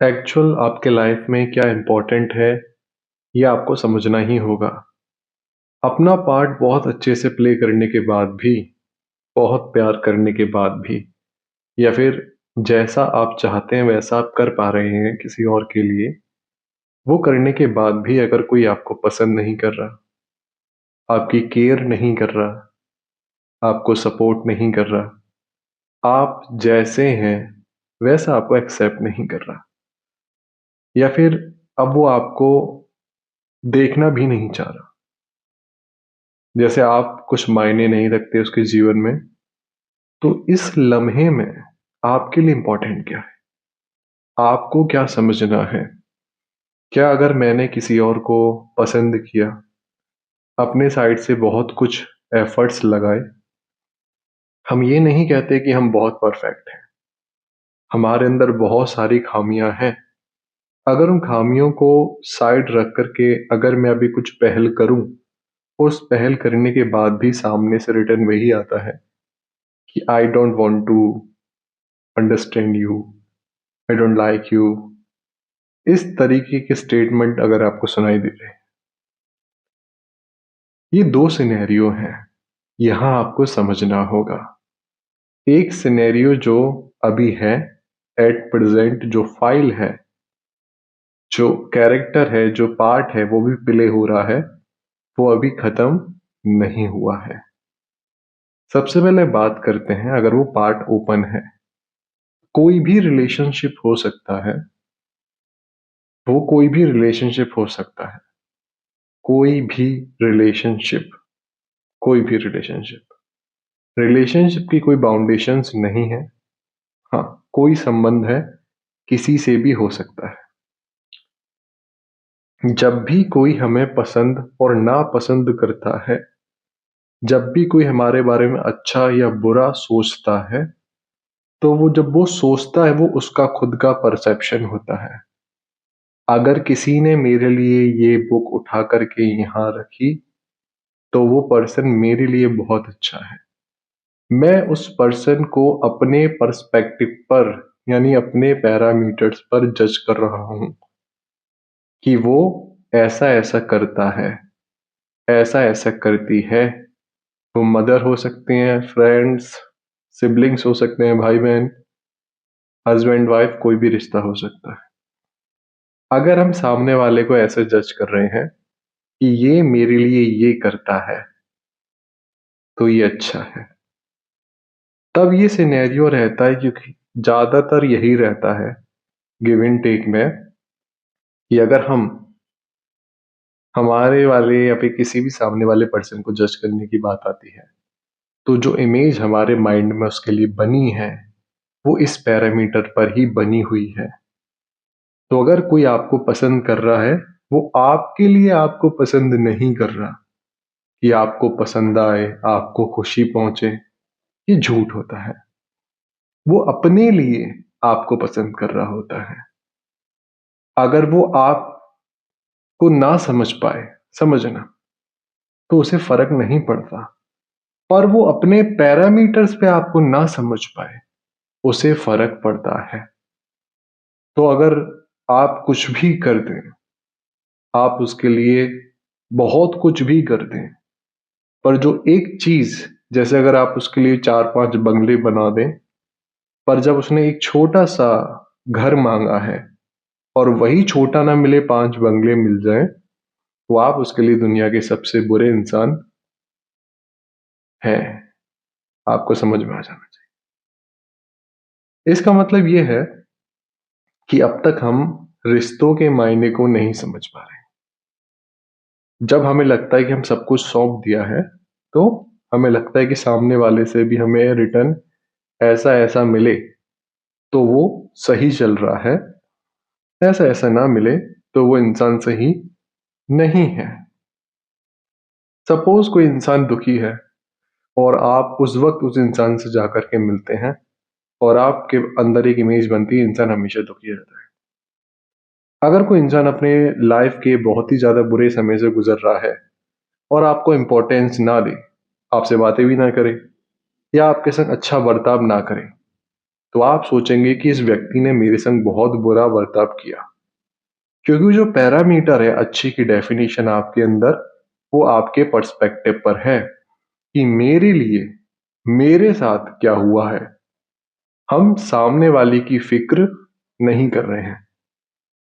Actual आपके life में क्या इम्पोर्टेंट है, ये आपको समझना ही होगा। अपना पार्ट बहुत अच्छे से प्ले करने के बाद भी, बहुत प्यार करने के बाद भी, या फिर जैसा आप चाहते हैं वैसा आप कर पा रहे हैं किसी और के लिए, वो करने के बाद भी अगर कोई आपको पसंद नहीं कर रहा, आपकी केयर नहीं कर रहा, आपको सपोर्ट नहीं कर रहा, आप जैसे हैं वैसा आपको एक्सेप्ट नहीं कर रहा, या फिर अब वो आपको देखना भी नहीं चाह रहा, जैसे आप कुछ मायने नहीं रखते उसके जीवन में, तो इस लम्हे में आपके लिए इंपॉर्टेंट क्या है? आपको क्या समझना है? क्या अगर मैंने किसी और को पसंद किया, अपने साइड से बहुत कुछ एफर्ट्स लगाए, हम ये नहीं कहते कि हम बहुत परफेक्ट हैं, हमारे अंदर बहुत सारी खामियां हैं। अगर उन खामियों को साइड रख करके अगर मैं अभी कुछ पहल करूं, उस पहल करने के बाद भी सामने से रिटर्न वही आता है कि I don't want to understand you, I don't like you, इस तरीके के स्टेटमेंट अगर आपको सुनाई दे रहे हैं, ये दो सिनेरियो हैं, यहां आपको समझना होगा। एक सिनेरियो जो अभी है, एट प्रेजेंट जो फाइल है, जो कैरेक्टर है, जो पार्ट है, वो भी प्ले हो रहा है, वो अभी खत्म नहीं हुआ है। सबसे पहले बात करते हैं, अगर वो पार्ट ओपन है, कोई भी रिलेशनशिप हो सकता है, वो कोई भी रिलेशनशिप हो सकता है, कोई भी रिलेशनशिप, कोई भी रिलेशनशिप, रिलेशनशिप की कोई बाउंडेशंस नहीं है। हाँ, कोई संबंध है, किसी से भी हो सकता है। जब भी कोई हमें पसंद और नापसंद करता है, जब भी कोई हमारे बारे में अच्छा या बुरा सोचता है, तो वो जब वो सोचता है वो उसका खुद का परसेप्शन होता है। अगर किसी ने मेरे लिए ये बुक उठा करके यहाँ रखी, तो वो पर्सन मेरे लिए बहुत अच्छा है। मैं उस पर्सन को अपने पर्सपेक्टिव पर, यानी अपने पैरामीटर्स पर जज कर रहा हूं कि वो ऐसा ऐसा करता है, ऐसा ऐसा करती है। वो मदर हो सकते हैं, फ्रेंड्स, सिबलिंग्स हो सकते हैं, भाई बहन, हस्बैंड वाइफ, कोई भी रिश्ता हो सकता है। अगर हम सामने वाले को ऐसे जज कर रहे हैं कि ये मेरे लिए ये करता है, तो ये अच्छा है, तब ये सिनेरियो रहता है, क्योंकि ज्यादातर यही रहता है गिव एंड टेक में, कि अगर हम हमारे वाले या फिर किसी भी सामने वाले पर्सन को जज करने की बात आती है, तो जो इमेज हमारे माइंड में उसके लिए बनी है, वो इस पैरामीटर पर ही बनी हुई है। तो अगर कोई आपको पसंद कर रहा है, वो आपके लिए आपको पसंद नहीं कर रहा कि आपको पसंद आए, आपको खुशी पहुंचे, ये झूठ होता है। वो अपने लिए आपको पसंद कर रहा होता है। अगर वो आपको ना समझ पाए, समझना, तो उसे फर्क नहीं पड़ता। पर वो अपने पैरामीटर्स पे आपको ना समझ पाए, उसे फर्क पड़ता है। तो अगर आप कुछ भी कर दें, आप उसके लिए बहुत कुछ भी कर दें, पर जो एक चीज, जैसे अगर आप उसके लिए 4-5 बंगले बना दें, पर जब उसने एक छोटा सा घर मांगा है और वही छोटा ना मिले, 5 बंगले मिल जाएं, तो आप उसके लिए दुनिया के सबसे बुरे इंसान हैं। आपको समझ में आ जाना चाहिए। इसका मतलब यह है कि अब तक हम रिश्तों के मायने को नहीं समझ पा रहे। जब हमें लगता है कि हम सब कुछ सौंप दिया है, तो हमें लगता है कि सामने वाले से भी हमें रिटर्न ऐसा ऐसा मिले तो वो सही चल रहा है, ऐसा ऐसा ना मिले तो वो इंसान सही नहीं है। सपोज कोई इंसान दुखी है और आप उस वक्त उस इंसान से जाकर के मिलते हैं, और आपके अंदर एक इमेज बनती है इंसान हमेशा दुखी रहता है। अगर कोई इंसान अपने लाइफ के बहुत ही ज्यादा बुरे समय से गुजर रहा है और आपको इंपॉर्टेंस ना दे, आपसे बातें भी ना करे, या आपके संग अच्छा बर्ताव ना करे, तो आप सोचेंगे कि इस व्यक्ति ने मेरे संग बहुत बुरा बर्ताव किया, क्योंकि जो पैरामीटर है अच्छे की डेफिनेशन आपके अंदर, वो आपके पर्सपेक्टिव पर है कि मेरे लिए मेरे साथ क्या हुआ है। हम सामने वाले की फिक्र नहीं कर रहे हैं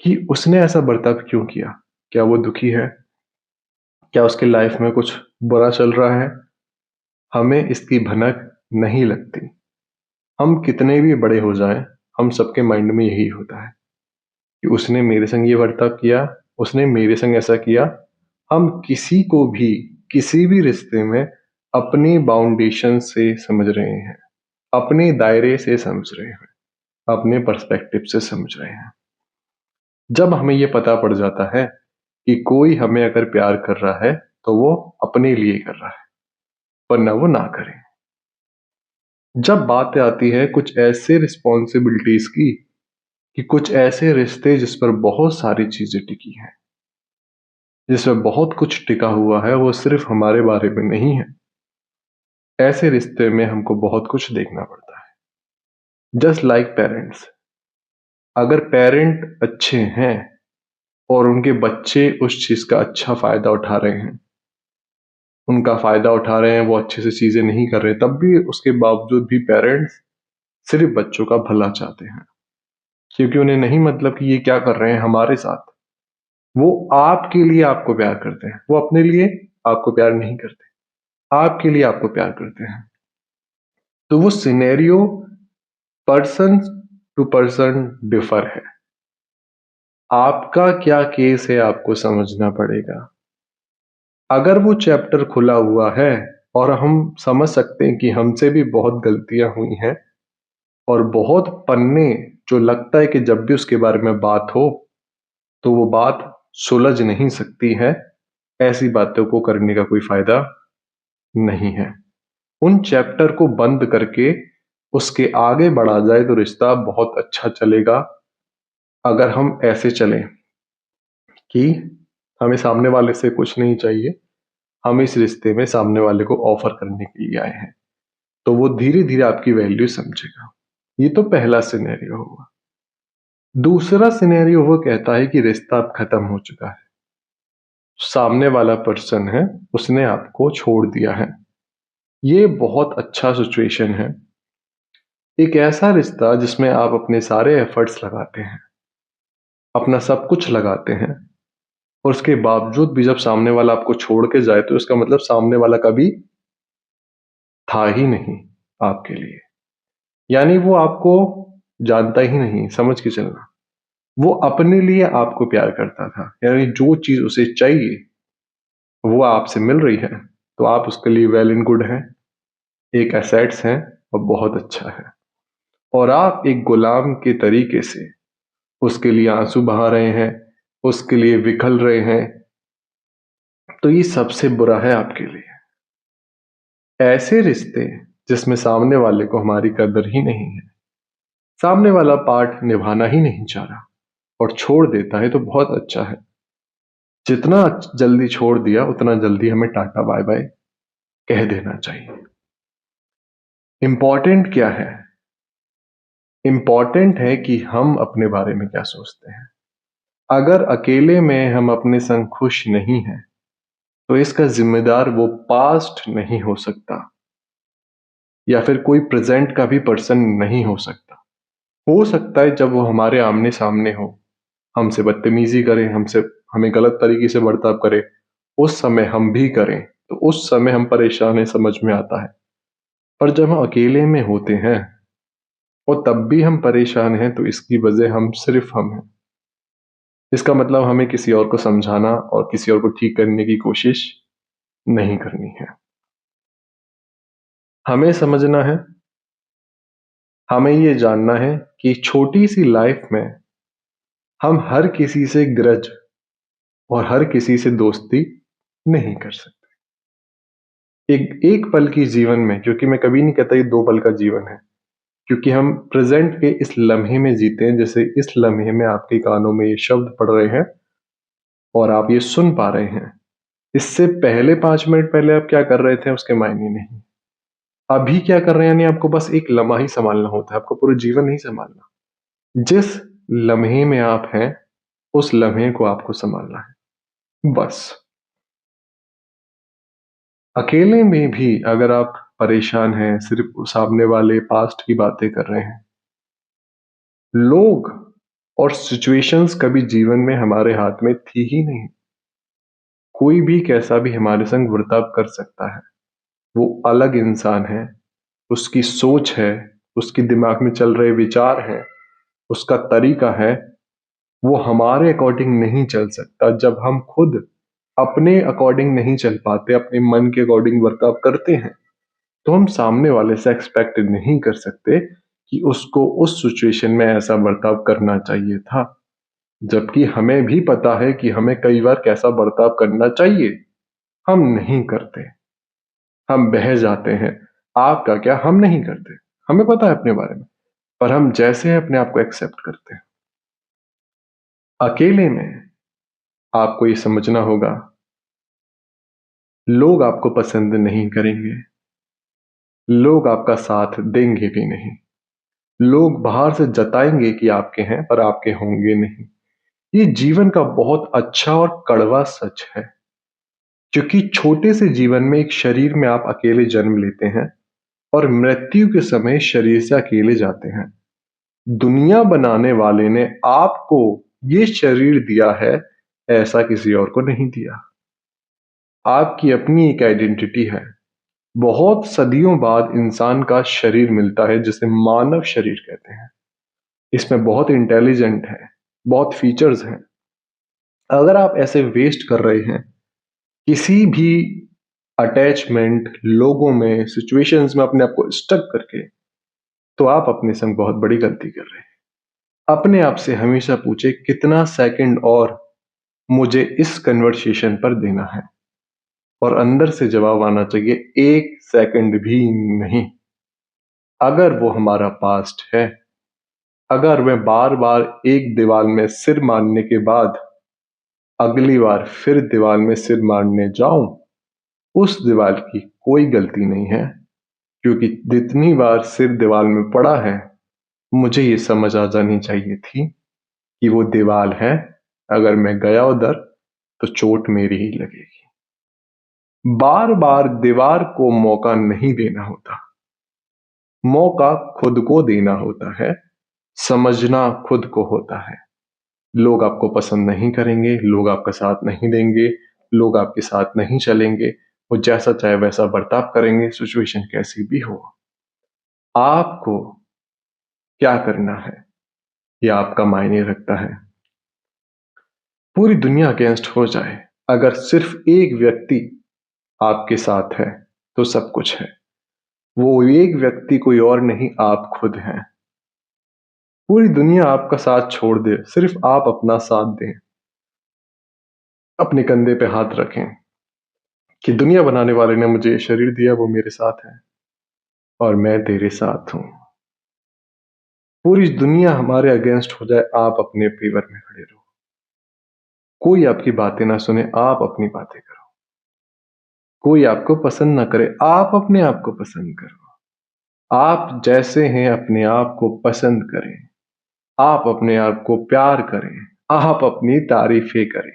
कि उसने ऐसा बर्ताव क्यों किया। क्या वो दुखी है, क्या उसके लाइफ में कुछ बुरा चल रहा है, हमें इसकी भनक नहीं लगती। हम कितने भी बड़े हो जाएं, हम सबके माइंड में यही होता है कि उसने मेरे संग ये बर्ताव किया, उसने मेरे संग ऐसा किया। हम किसी को भी किसी भी रिश्ते में अपनी बाउंडेशन से समझ रहे हैं, अपने दायरे से समझ रहे हैं, अपने पर्सपेक्टिव से समझ रहे हैं। जब हमें ये पता पड़ जाता है कि कोई हमें अगर प्यार कर रहा है तो वो अपने लिए कर रहा है, वरना वो ना करे। जब बात आती है कुछ ऐसे रिस्पॉन्सिबिलिटीज की कि कुछ ऐसे रिश्ते जिस पर बहुत सारी चीजें टिकी हैं, जिसमें बहुत कुछ टिका हुआ है, वो सिर्फ हमारे बारे में नहीं है। ऐसे रिश्ते में हमको बहुत कुछ देखना पड़ता है। जस्ट लाइक पेरेंट्स, अगर पेरेंट अच्छे हैं और उनके बच्चे उस चीज का अच्छा फायदा उठा रहे हैं, उनका फायदा उठा रहे हैं, वो अच्छे से चीजें नहीं कर रहे, तब भी उसके बावजूद भी पेरेंट्स सिर्फ बच्चों का भला चाहते हैं, क्योंकि उन्हें नहीं मतलब कि ये क्या कर रहे हैं हमारे साथ। वो आपके लिए आपको प्यार करते हैं, वो अपने लिए आपको प्यार नहीं करते, आपके लिए आपको प्यार करते हैं। तो वो scenario person to person differ है। आपका क्या केस है आपको समझना पड़ेगा। अगर वो चैप्टर खुला हुआ है और हम समझ सकते हैं कि हमसे भी बहुत गलतियां हुई हैं और बहुत पन्ने जो लगता है कि जब भी उसके बारे में बात हो तो वो बात सुलझ नहीं सकती है, ऐसी बातों को करने का कोई फायदा नहीं है। उन चैप्टर को बंद करके उसके आगे बढ़ा जाए तो रिश्ता बहुत अच्छा चलेगा। अगर हम ऐसे चलें कि हमें सामने वाले से कुछ नहीं चाहिए, हम इस रिश्ते में सामने वाले को ऑफर करने के लिए आए हैं, तो वो धीरे धीरे आपकी वैल्यू समझेगा। ये तो पहला सिनेरियो हुआ। दूसरा सिनेरियो वो कहता है कि रिश्ता अब खत्म हो चुका है, सामने वाला पर्सन है उसने आपको छोड़ दिया है। ये बहुत अच्छा सिचुएशन है। एक ऐसा रिश्ता जिसमें आप अपने सारे एफर्ट्स लगाते हैं, अपना सब कुछ लगाते हैं, और उसके बावजूद भी जब सामने वाला आपको छोड़ के जाए तो इसका मतलब सामने वाला कभी था ही नहीं आपके लिए। यानी वो आपको जानता ही नहीं, समझ के चलना। वो अपने लिए आपको प्यार करता था, यानी जो चीज उसे चाहिए वो आपसे मिल रही है तो आप उसके लिए वेल एंड गुड हैं, एक एसेट्स हैं और बहुत अच्छा है। और आप एक गुलाम के तरीके से उसके लिए आंसू बहा रहे हैं, उसके लिए विखल रहे हैं, तो ये सबसे बुरा है आपके लिए। ऐसे रिश्ते जिसमें सामने वाले को हमारी कदर ही नहीं है, सामने वाला पार्ट निभाना ही नहीं चाह रहा और छोड़ देता है, तो बहुत अच्छा है। जितना जल्दी छोड़ दिया उतना जल्दी हमें टाटा बाय बाय कह देना चाहिए। इंपॉर्टेंट क्या है? इंपॉर्टेंट है कि हम अपने बारे में क्या सोचते हैं। अगर अकेले में हम अपने संग खुश नहीं हैं तो इसका जिम्मेदार वो पास्ट नहीं हो सकता, या फिर कोई प्रेजेंट का भी पर्सन नहीं हो सकता। हो सकता है जब वो हमारे आमने सामने हो, हमसे बदतमीजी करे, हमसे हमें गलत तरीके से बर्ताव करे, उस समय हम भी करें तो उस समय हम परेशान हैं, समझ में आता है। पर जब हम अकेले में होते हैं और तब भी हम परेशान हैं तो इसकी वजह हम सिर्फ हम हैं। इसका मतलब हमें किसी और को समझाना और किसी और को ठीक करने की कोशिश नहीं करनी है। हमें समझना है, हमें ये जानना है कि छोटी सी लाइफ में हम हर किसी से ग्रज और हर किसी से दोस्ती नहीं कर सकते। एक एक पल की जीवन में, क्योंकि मैं कभी नहीं कहता ये 2 पल का जीवन है, क्योंकि हम प्रेजेंट के इस लम्हे में जीते हैं। जैसे इस लम्हे में आपके कानों में ये शब्द पड़ रहे हैं और आप ये सुन पा रहे हैं, इससे पहले 5 मिनट पहले आप क्या कर रहे थे उसके मायने नहीं। अभी क्या कर रहे हैं, यानी आपको बस एक लम्हा ही संभालना होता है, आपको पूरा जीवन नहीं संभालना। जिस लम्हे में आप हैं, उस लम्हे को आपको संभालना है, बस। अकेले में भी अगर आप परेशान हैं, सिर्फ सामने वाले पास्ट की बातें कर रहे हैं, लोग और सिचुएशंस कभी जीवन में हमारे हाथ में थी ही नहीं। कोई भी कैसा भी हमारे संग बर्ताव कर सकता है। वो अलग इंसान है, उसकी सोच है, उसके दिमाग में चल रहे विचार हैं, उसका तरीका है, वो हमारे अकॉर्डिंग नहीं चल सकता। जब हम खुद अपने अकॉर्डिंग नहीं चल पाते, अपने मन के अकॉर्डिंग बर्ताव करते हैं, तो हम सामने वाले से एक्सपेक्ट नहीं कर सकते कि उसको उस सिचुएशन में ऐसा बर्ताव करना चाहिए था। जबकि हमें भी पता है कि हमें कई बार कैसा बर्ताव करना चाहिए, हम नहीं करते, हम बह जाते हैं। आपका क्या, हम नहीं करते, हमें पता है अपने बारे में, पर हम जैसे हैं अपने आप को एक्सेप्ट करते हैं। अकेले में आपको ये समझना होगा, लोग आपको पसंद नहीं करेंगे, लोग आपका साथ देंगे भी नहीं, लोग बाहर से जताएंगे कि आपके हैं पर आपके होंगे नहीं। ये जीवन का बहुत अच्छा और कड़वा सच है, क्योंकि छोटे से जीवन में एक शरीर में आप अकेले जन्म लेते हैं और मृत्यु के समय शरीर से अकेले जाते हैं। दुनिया बनाने वाले ने आपको ये शरीर दिया है, ऐसा किसी और को नहीं दिया। आपकी अपनी एक आइडेंटिटी है। बहुत सदियों बाद इंसान का शरीर मिलता है, जिसे मानव शरीर कहते हैं। इसमें बहुत इंटेलिजेंट है, बहुत फीचर्स हैं। अगर आप ऐसे वेस्ट कर रहे हैं किसी भी अटैचमेंट, लोगों में, सिचुएशंस में अपने आप को स्टक करके, तो आप अपने संग बहुत बड़ी गलती कर रहे हैं। अपने आप से हमेशा पूछे, कितना सेकंड और मुझे इस कन्वर्सेशन पर देना है, और अंदर से जवाब आना चाहिए, एक सेकंड भी नहीं। अगर वो हमारा पास्ट है, अगर मैं बार बार एक दीवार में सिर मारने के बाद अगली बार फिर दीवार में सिर मारने जाऊं, उस दीवार की कोई गलती नहीं है, क्योंकि जितनी बार सिर दीवार में पड़ा है, मुझे ये समझ आ जानी चाहिए थी कि वो दीवार है, अगर मैं गया उधर तो चोट मेरी ही लगेगी। बार बार दीवार को मौका नहीं देना होता, मौका खुद को देना होता है, समझना खुद को होता है। लोग आपको पसंद नहीं करेंगे, लोग आपका साथ नहीं देंगे, लोग आपके साथ नहीं चलेंगे, वो जैसा चाहे वैसा बर्ताव करेंगे, सिचुएशन कैसी भी हो। आपको क्या करना है, यह आपका मायने रखता है। पूरी दुनिया अगेंस्ट हो जाए, अगर सिर्फ एक व्यक्ति आपके साथ है, तो सब कुछ है। वो एक व्यक्ति कोई और नहीं, आप खुद हैं। पूरी दुनिया आपका साथ छोड़ दे, सिर्फ आप अपना साथ दें। अपने कंधे पे हाथ रखें कि दुनिया बनाने वाले ने मुझे शरीर दिया, वो मेरे साथ है और मैं तेरे साथ हूं। पूरी दुनिया हमारे अगेंस्ट हो जाए, आप अपने फेवर में खड़े रहो। कोई आपकी बातें ना सुने, आप अपनी बातें करो। कोई आपको पसंद ना करे, आप अपने आप को पसंद करो। आप जैसे हैं अपने आप को पसंद करें, आप अपने आप को प्यार करें, आप अपनी तारीफें करें।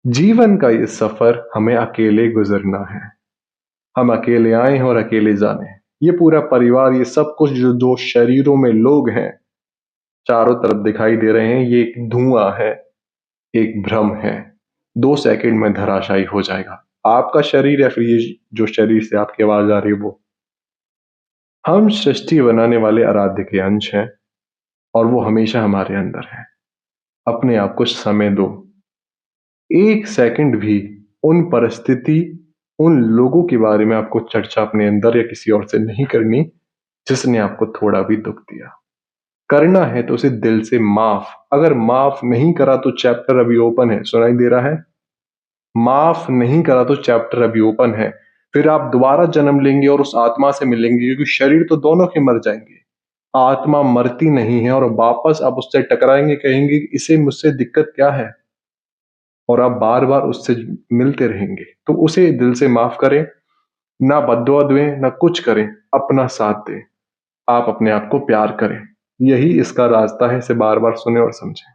जीवन का ये सफर हमें अकेले गुजरना है। हम अकेले आए हैं और अकेले जाने हैं। ये पूरा परिवार, ये सब कुछ जो दो शरीरों में लोग हैं, चारों तरफ दिखाई दे रहे हैं, ये एक धुआं है, एक भ्रम है। 2 सेकंड में धराशायी हो जाएगा आपका शरीर, या फिर ये जो शरीर से आपकी आवाज आ रही है वो। हम सृष्टि बनाने वाले आराध्य के अंश हैं, और वो हमेशा हमारे अंदर है। अपने आप को समय दो। एक सेकंड भी उन परिस्थिति, उन लोगों के बारे में आपको चर्चा अपने अंदर या किसी और से नहीं करनी, जिसने आपको थोड़ा भी दुख दिया। करना है तो उसे दिल से माफ। अगर माफ नहीं करा तो चैप्टर अभी ओपन है, सुनाई दे रहा है? माफ नहीं करा तो चैप्टर अभी ओपन है। फिर आप दोबारा जन्म लेंगे और उस आत्मा से मिलेंगे, क्योंकि शरीर तो दोनों के मर जाएंगे, आत्मा मरती नहीं है। और वापस आप उससे टकराएंगे, कहेंगे इसे मुझसे दिक्कत क्या है, और आप बार बार उससे मिलते रहेंगे। तो उसे दिल से माफ करें। ना बद्दुआ दें, ना कुछ करें, अपना साथ दें। आप अपने आप को प्यार करें। यही इसका रास्ता है, इसे बार-बार सुनें और समझें।